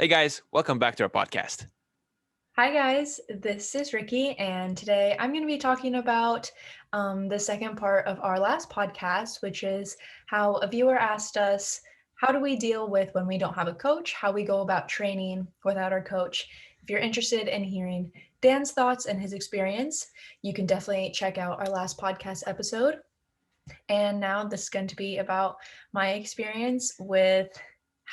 Hey guys, welcome back to our podcast. Hi guys, this is Rickie, and today I'm going to be talking about the second part of our last podcast, which is how a viewer asked us, how do we deal with when we don't have a coach, how we go about training without our coach. If you're interested in hearing Dan's thoughts and his experience, you can definitely check out our last podcast episode. And now this is going to be about my experience with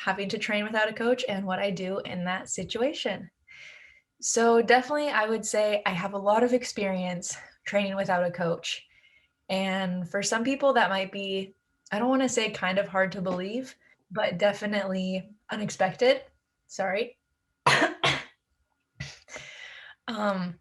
having to train without a coach and what I do in that situation. So definitely, I would say I have a lot of experience training without a coach. And for some people, that might be, I don't want to say kind of hard to believe, but definitely unexpected. Sorry. um,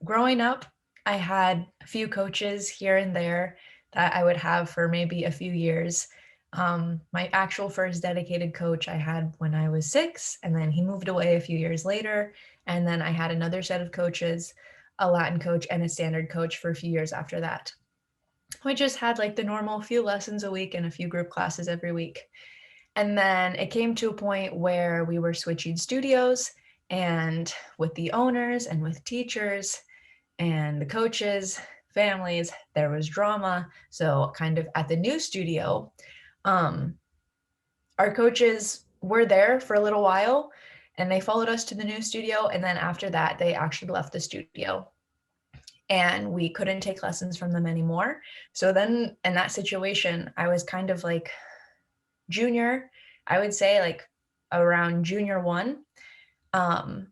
Growing up, I had a few coaches here and there that I would have for maybe a few years. My actual first dedicated coach I had when I was 6, and then he moved away a few years later. And then I had another set of coaches, a Latin coach and a standard coach for a few years after that. We just had like the normal few lessons a week and a few group classes every week. And then it came to a point where we were switching studios, and with the owners and with teachers and the coaches, families, there was drama. So, kind of at the new studio, um, our coaches were there for a little while and they followed us to the new studio. And then after that, they actually left the studio and we couldn't take lessons from them anymore. So, then in that situation, I was kind of like junior, I would say like around junior one. Um,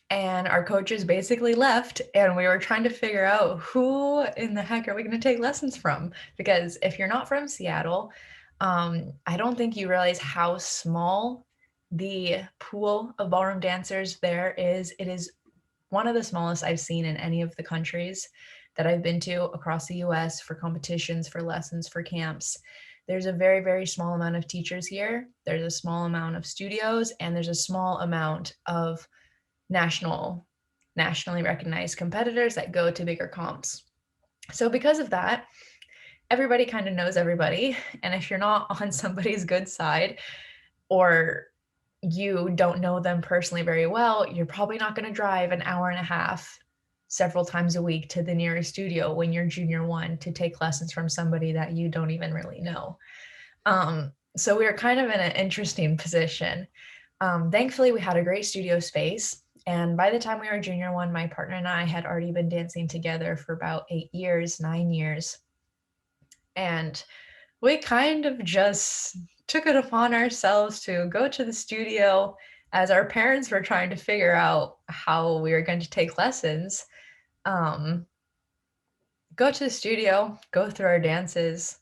and our coaches basically left and we were trying to figure out who in the heck are we going to take lessons from, because if you're not from Seattle, I don't think you realize how small the pool of ballroom dancers there is. It is one of the smallest I've seen in any of the countries that I've been to across the US for competitions, for lessons, for camps. There's a very, very small amount of teachers here. There's a small amount of studios, and there's a small amount of nationally recognized competitors that go to bigger comps. So because of that, everybody kind of knows everybody. And if you're not on somebody's good side or you don't know them personally very well, you're probably not going to drive an hour and a half several times a week to the nearest studio when you're junior one to take lessons from somebody that you don't even really know. So we were kind of in an interesting position. Thankfully, we had a great studio space. And by the time we were junior one, my partner and I had already been dancing together for about 8 years, 9 years. And we kind of just took it upon ourselves to go to the studio as our parents were trying to figure out how we were going to take lessons. Um, go to the studio, go through our dances,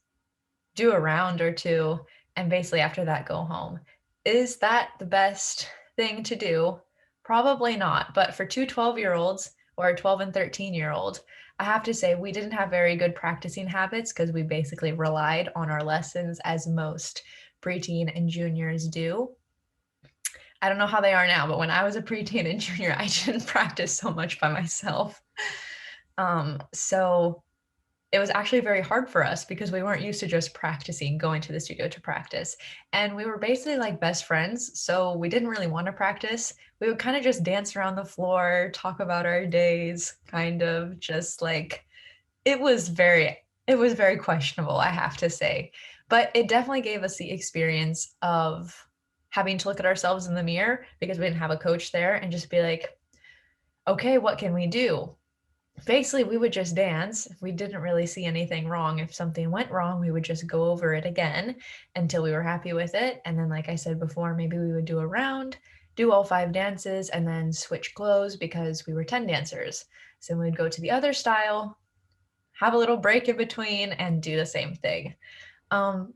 do a round or two, and basically after that, go home. Is that the best thing to do? Probably not. But for two 12-year-olds or a 12 and 13-year-old, I have to say we didn't have very good practicing habits because we basically relied on our lessons as most preteen and juniors do. I don't know how they are now, but when I was a preteen and junior, I didn't practice so much by myself. So it was actually very hard for us because we weren't used to just practicing, going to the studio to practice. And we were basically like best friends. So we didn't really want to practice. We would kind of just dance around the floor, talk about our days, kind of just like it was very questionable, I have to say. But it definitely gave us the experience of having to look at ourselves in the mirror because we didn't have a coach there and just be like, okay, what can we do? Basically, we would just dance. We didn't really see anything wrong. If something went wrong, we would just go over it again until we were happy with it. And then, like I said before, maybe we would do a round, do all 5 dances, and then switch clothes because we were 10 dancers. So we'd go to the other style, have a little break in between, and do the same thing. Um,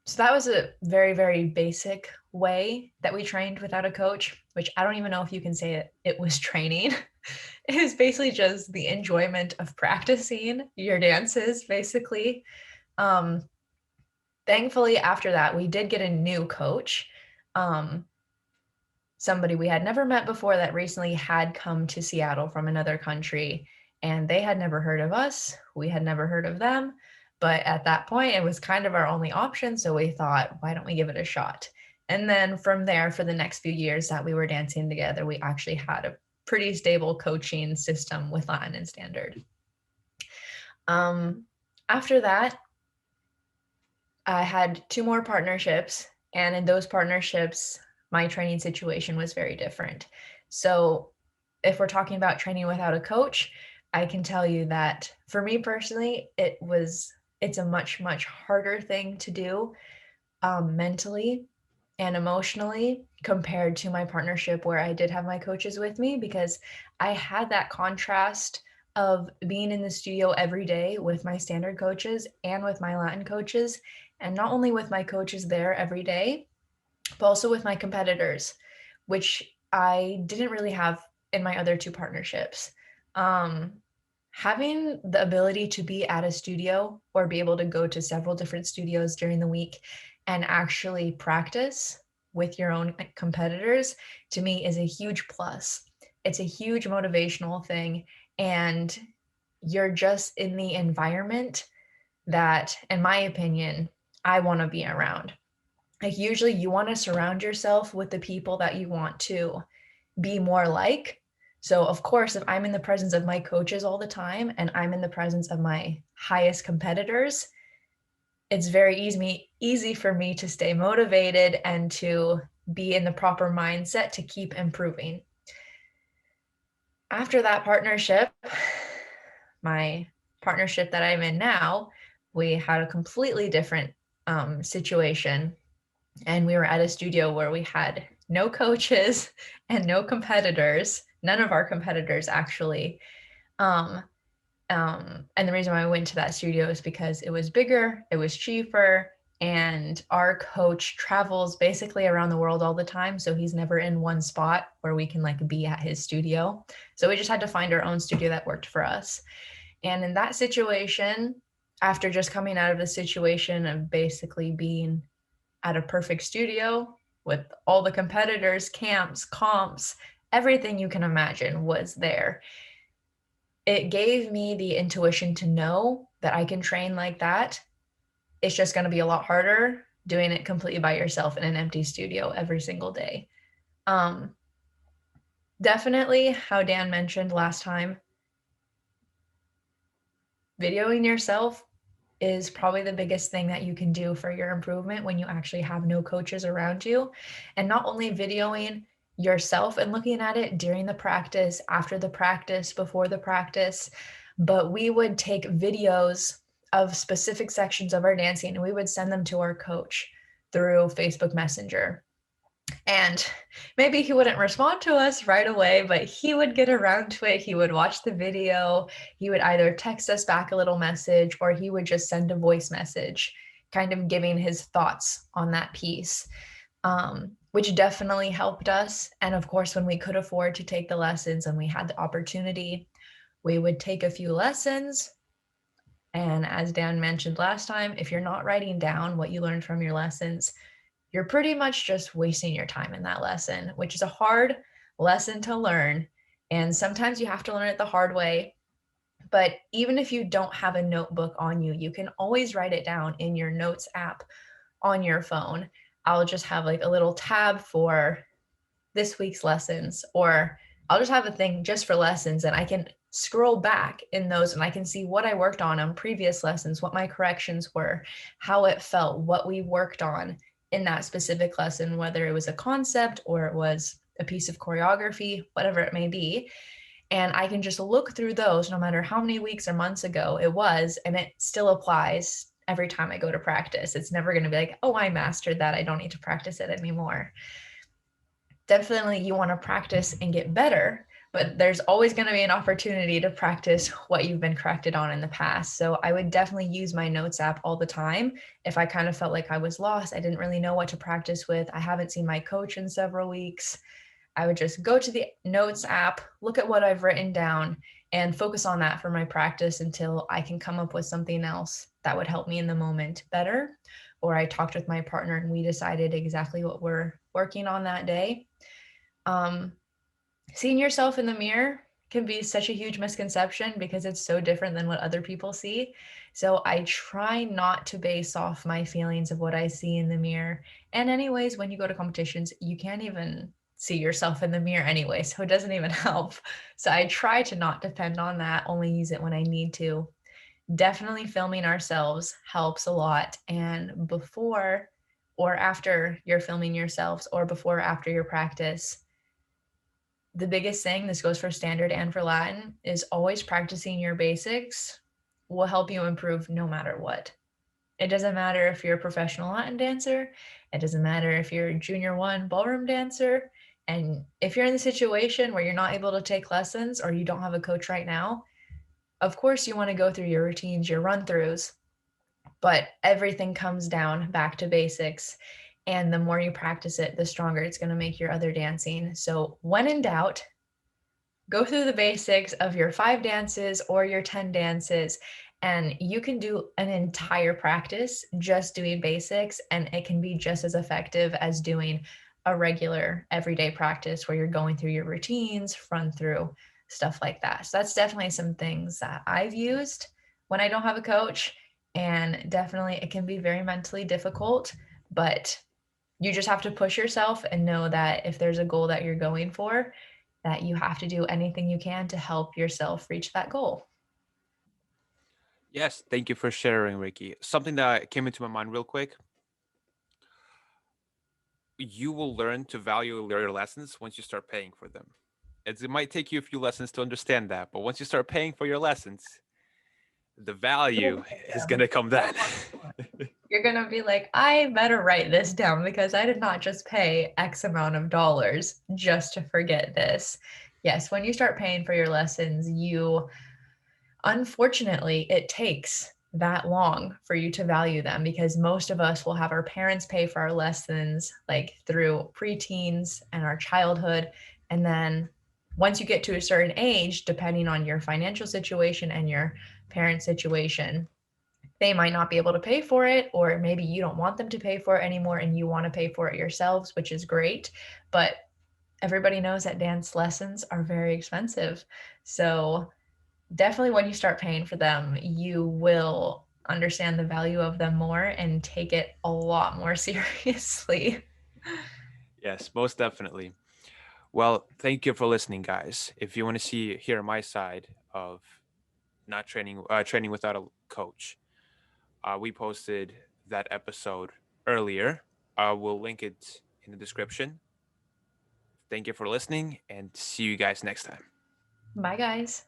so that was a very, very basic way that we trained without a coach, which I don't even know if you can say it was training. It was basically just the enjoyment of practicing your dances, basically. Um, Thankfully, after that, we did get a new coach. Um, Somebody we had never met before that recently had come to Seattle from another country, and they had never heard of us. We had never heard of them. But at that point, it was kind of our only option. So we thought, why don't we give it a shot? And then from there, for the next few years that we were dancing together, we actually had a pretty stable coaching system with Latin and Standard. After that, I had 2 more partnerships, and in those partnerships, my training situation was very different. So, if we're talking about training without a coach, I can tell you that for me personally, it's a much, much harder thing to do, mentally and emotionally compared to my partnership where I did have my coaches with me, because I had that contrast of being in the studio every day with my standard coaches and with my Latin coaches, and not only with my coaches there every day, but also with my competitors, which I didn't really have in my other 2 partnerships. Um, Having the ability to be at a studio or be able to go to several different studios during the week and actually practice with your own competitors, to me, is a huge plus. It's a huge motivational thing, and you're just in the environment that, in my opinion, I want to be around. Like, usually you want to surround yourself with the people that you want to be more like. So, of course, if I'm in the presence of my coaches all the time and I'm in the presence of my highest competitors, it's very easy for me to stay motivated and to be in the proper mindset to keep improving. After that partnership, my partnership that I'm in now, we had a completely different situation, and we were at a studio where we had no coaches and no competitors, none of our competitors actually. Um, and the reason why I went to that studio is because it was bigger, it was cheaper, and our coach travels basically around the world all the time. So he's never in one spot where we can like be at his studio. So we just had to find our own studio that worked for us. And in that situation, after just coming out of the situation of basically being at a perfect studio with all the competitors, camps, comps, everything you can imagine was there. It gave me the intuition to know that I can train like that. It's just going to be a lot harder doing it completely by yourself in an empty studio every single day. Um, Definitely, how Dan mentioned last time, videoing yourself is probably the biggest thing that you can do for your improvement when you actually have no coaches around you. And not only videoing yourself and looking at it during the practice, after the practice, before the practice, but we would take videos of specific sections of our dancing and we would send them to our coach through Facebook Messenger. And maybe he wouldn't respond to us right away, but he would get around to it. He would watch the video. He would either text us back a little message or he would just send a voice message, kind of giving his thoughts on that piece, which definitely helped us. And of course, when we could afford to take the lessons and we had the opportunity, we would take a few lessons. And as Dan mentioned last time, if you're not writing down what you learned from your lessons, you're pretty much just wasting your time in that lesson, which is a hard lesson to learn. And sometimes you have to learn it the hard way. But even if you don't have a notebook on you, you can always write it down in your notes app on your phone. I'll just have like a little tab for this week's lessons, or I'll just have a thing just for lessons, and I can scroll back in those and I can see what I worked on previous lessons, what my corrections were, how it felt, what we worked on in that specific lesson, whether it was a concept or it was a piece of choreography, whatever it may be. And I can just look through those no matter how many weeks or months ago it was, and it still applies every time I go to practice. It's never going to be like, oh, I mastered that, I don't need to practice it anymore. Definitely you want to practice and get better, but there's always going to be an opportunity to practice what you've been corrected on in the past. So I would definitely use my notes app all the time. If I kind of felt like I was lost, I didn't really know what to practice with, I haven't seen my coach in several weeks, I would just go to the notes app, look at what I've written down, and focus on that for my practice until I can come up with something else that would help me in the moment better. Or I talked with my partner and we decided exactly what we're working on that day. Seeing yourself in the mirror can be such a huge misconception because it's so different than what other people see. So I try not to base off my feelings of what I see in the mirror. And anyways, when you go to competitions, you can't even see yourself in the mirror anyway, so it doesn't even help. So I try to not depend on that, only use it when I need to. Definitely filming ourselves helps a lot. And before or after you're filming yourselves, or before or after your practice, the biggest thing, this goes for standard and for Latin, is always practicing your basics will help you improve no matter what. It doesn't matter if you're a professional Latin dancer, it doesn't matter if you're a junior one ballroom dancer. And if you're in the situation where you're not able to take lessons or you don't have a coach right now, of course you want to go through your routines, your run throughs, but everything comes down back to basics. And the more you practice it, the stronger it's going to make your other dancing. So, when in doubt, go through the basics of your 5 dances or your 10 dances, and you can do an entire practice just doing basics, and it can be just as effective as doing a regular everyday practice where you're going through your routines, run through stuff like that. So that's definitely some things that I've used when I don't have a coach, and definitely it can be very mentally difficult, but you just have to push yourself and know that if there's a goal that you're going for, that you have to do anything you can to help yourself reach that goal. Yes, thank you for sharing, Ricky. Something that came into my mind real quick. You will learn to value your lessons once you start paying for them. It might take you a few lessons to understand that, but once you start paying for your lessons, the value is going to come then. You're going to be like, I better write this down because I did not just pay X amount of dollars just to forget this. Yes, when you start paying for your lessons, you unfortunately, it takes that long for you to value them because most of us will have our parents pay for our lessons like through preteens and our childhood. And then once you get to a certain age, depending on your financial situation and your parent situation, they might not be able to pay for it, or maybe you don't want them to pay for it anymore and you want to pay for it yourselves, which is great. But everybody knows that dance lessons are very expensive. So definitely when you start paying for them, you will understand the value of them more and take it a lot more seriously. Yes, most definitely. Well, thank you for listening, guys. If you want to hear my side of not training without a coach, we posted that episode earlier. We'll link it in the description. Thank you for listening, and see you guys next time. Bye, guys.